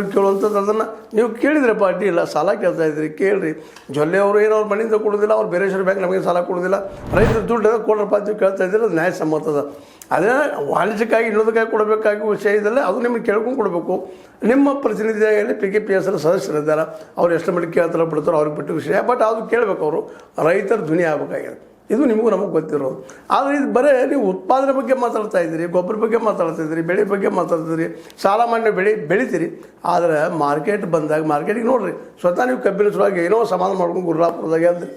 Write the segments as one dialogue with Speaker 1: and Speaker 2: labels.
Speaker 1: ರೈತರು ಕೇಳುವಂಥದ್ದು ಅದನ್ನು ನೀವು ಕೇಳಿದರೆ ಪಾರ್ಟಿ ಇಲ್ಲ ಸಾಲ ಕೇಳ್ತಾ ಇದ್ರಿ ಕೇಳಿರಿ. ಜೊಲ್ಲೆ ಅವರು ಏನೋ ಅವ್ರ ಮನೆಯಿಂದ ಕೊಡೋದಿಲ್ಲ, ಅವ್ರು ಬೇರೆ ಬ್ಯಾಂಕ್ ನಮಗೆ ಸಾಲ ಕೊಡೋದಿಲ್ಲ, ರೈತರು ದುಡ್ಡು ಕೊಡ್ರಪ್ಪ ಅಂತ ಕೇಳ್ತಾ ಇದ್ದೀರಿ, ಅದು ನ್ಯಾಯಸಮ್ಮತದ. ಅದೇ ವಾಣಿಜ್ಯಕ್ಕಾಗಿ ಇನ್ನೊಂದಕ್ಕಾಗಿ ಕೊಡಬೇಕಾಗಿ ವಿಷಯ ಇದೆಲ್ಲ ಅದು ನಿಮಗೆ ಕೇಳ್ಕೊಂಡು ಕೊಡಬೇಕು. ನಿಮ್ಮ ಪ್ರತಿನಿಧಿಯಾಗಿ PKPS ಸದಸ್ಯರಿದ್ದಾರೆ, ಅವ್ರು ಎಷ್ಟು ಮಟ್ಟಿಗೆ ಕೇಳ್ತಾರೋ ಬಿಡ್ತಾರೋ ಅವ್ರಿಗೆ ಬಿಟ್ಟು ವಿಷಯ. ಬಟ್ ಅದು ಕೇಳಬೇಕು, ಅವರು ರೈತರ ಧ್ವನಿ ಆಗಬೇಕಾಗಿದೆ. ಇದು ನಿಮಗೂ ನಮಗೆ ಗೊತ್ತಿರೋದು. ಆದರೆ ಇದು ಬರೀ ನೀವು ಉತ್ಪಾದನೆ ಬಗ್ಗೆ ಮಾತಾಡ್ತಾ ಇದ್ದೀರಿ, ಗೊಬ್ಬರ ಬಗ್ಗೆ ಮಾತಾಡ್ತಾ ಇದ್ದೀರಿ, ಬೆಳೆ ಬಗ್ಗೆ ಮಾತಾಡ್ತಿದ್ದೀರಿ, ಸಾಲ ಮಾಡಿ ಬೆಳಿತೀರಿ. ಆದರೆ ಮಾರ್ಕೆಟ್ ಬಂದಾಗ ಮಾರ್ಕೆಟಿಗೆ ನೋಡಿರಿ, ಸ್ವತಃ ನೀವು ಕಬ್ಬಿನ ಸಲುವಾಗಿ ಏನೋ ಸಮಾಧಾನ ಮಾಡ್ಕೊಂಡು ಗುರುಲಾಪುರದಾಗ ಅಂದರೆ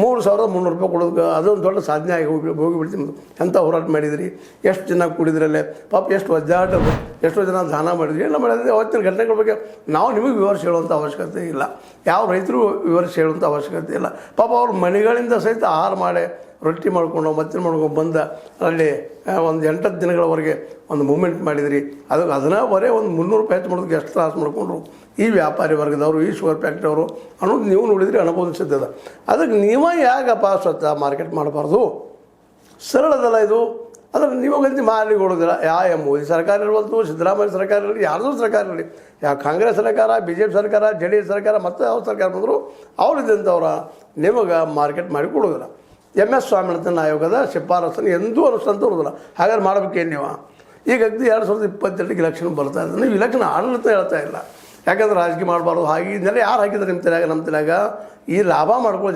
Speaker 1: 3,300 ರೂಪಾಯಿ ಕೊಡೋದು ಅದೊಂದು ದೊಡ್ಡ ಸಾಧನೆ ಆಗಿ ಹೋಗಿಬಿಡ್ತೀನಿ. ಎಂಥ ಹೋರಾಟ ಮಾಡಿದಿರಿ, ಎಷ್ಟು ಜನ ಕೂಡಿದ್ರಲ್ಲೇ ಪಾಪ, ಎಷ್ಟು ಒದ್ದಾಟರು, ಎಷ್ಟೋ ಜನ ದಾನ ಮಾಡಿದ್ರಿ, ಎಲ್ಲ ಮಾಡಿದ್ರಿ. ಅವತ್ತಿನ ಘಟನೆಗಳ ಬಗ್ಗೆ ನಾವು ನಿಮಗೆ ವಿವರಿಸಿ ಹೇಳುವಂಥ ಅವಶ್ಯಕತೆ ಇಲ್ಲ, ಯಾವ ರೈತರು ವಿವರಿಸಿ ಹೇಳುವಂಥ ಅವಶ್ಯಕತೆ ಇಲ್ಲ. ಪಾಪ ಅವ್ರ ಮನೆಗಳಿಂದ ಸಹಿತ ಆಹಾರ ಮಾಡಿ ರೊಟ್ಟಿ ಮಾಡ್ಕೊಂಡು ಮತ್ತೆ ಮಾಡ್ಕೊಂಡು ಬಂದ ಅಲ್ಲಿ ಒಂದು 8 ದಿನಗಳವರೆಗೆ ಒಂದು ಮೂಮೆಂಟ್ ಮಾಡಿದ್ರಿ. ಅದಕ್ಕೆ ಅದನ್ನವರೇ ಒಂದು 300 ರೂಪಾಯಿ ಹೆಚ್ಚು ಮಾಡೋದಕ್ಕೆ ಎಷ್ಟು ತ್ರಾಸು ಮಾಡಿಕೊಂಡ್ರು ಈ ವ್ಯಾಪಾರಿ ವರ್ಗದವರು, ಈ ಶುಗರ್ ಫ್ಯಾಕ್ಟ್ರಿ ಅವರು ಅನ್ನೋದು ನೀವು ನೋಡಿದ್ರಿ, ಅನುಭವಿಸಿದ್ದದ. ಅದಕ್ಕೆ ನೀವೇ ಯಾಕಪ್ಪ ಸ್ವತಃ ಮಾರ್ಕೆಟ್ ಮಾಡಬಾರ್ದು? ಸರಳದಲ್ಲ ಇದು. ಅದನ್ನು ನೀವಾಗಂತ ಮಾಲಿಗೊಳ್ಳೋದಿಲ್ಲ. ಮೋದಿ ಸರ್ಕಾರ ಇರ್ಬೋದು, ಸಿದ್ದರಾಮಯ್ಯ ಸರ್ಕಾರ ಇರಲಿ, ಯಾರ್ದೂ ಸರ್ಕಾರ ಇರಲಿ, ಯಾವ ಕಾಂಗ್ರೆಸ್ ಸರ್ಕಾರ, BJP ಸರ್ಕಾರ, JDS ಸರ್ಕಾರ, ಮತ್ತು ಯಾವ ಸರ್ಕಾರ ಬಂದರೂ ಅವರಿದ್ದಂಥವ್ರ ನಿಮಗೆ ಮಾರ್ಕೆಟ್ ಮಾಡಿ ಕೊಡೋದಿಲ್ಲ. MS ಸ್ವಾಮಿನಾಥನ್ ಆಯೋಗದ ಶಿಫಾರಸನ್ನು ಎಂದೂ ಅನುಷ್ಠಾನ ಇರೋದಿಲ್ಲ. ಹಾಗಾದ್ರೆ ಮಾಡಬೇಕೇನು ನೀವು? ಈಗ 2022 ಇಲೆಕ್ಷನ್ ಬರ್ತಾ ಇದ್ದಾರೆ, ನೀವು ಇಲೆಕ್ಷನ್ ಆಡಳಿತ ಹೇಳ್ತಾ ಇಲ್ಲ. ಯಾಕಂದ್ರೆ ರಾಜಕೀಯ ಮಾಡಬಾರ್ದು ಹಾಗೆ ಇದನ್ನೆಲ್ಲ ಯಾರು ಹಾಕಿದ್ರೆ ನಿಮ್ಮ ತಲೆಯಾಗ? ನಮ್ಮ ತಲೆಯಾಗ ಈ ಲಾಭ ಮಾಡ್ಕೊಳ್ಳೋ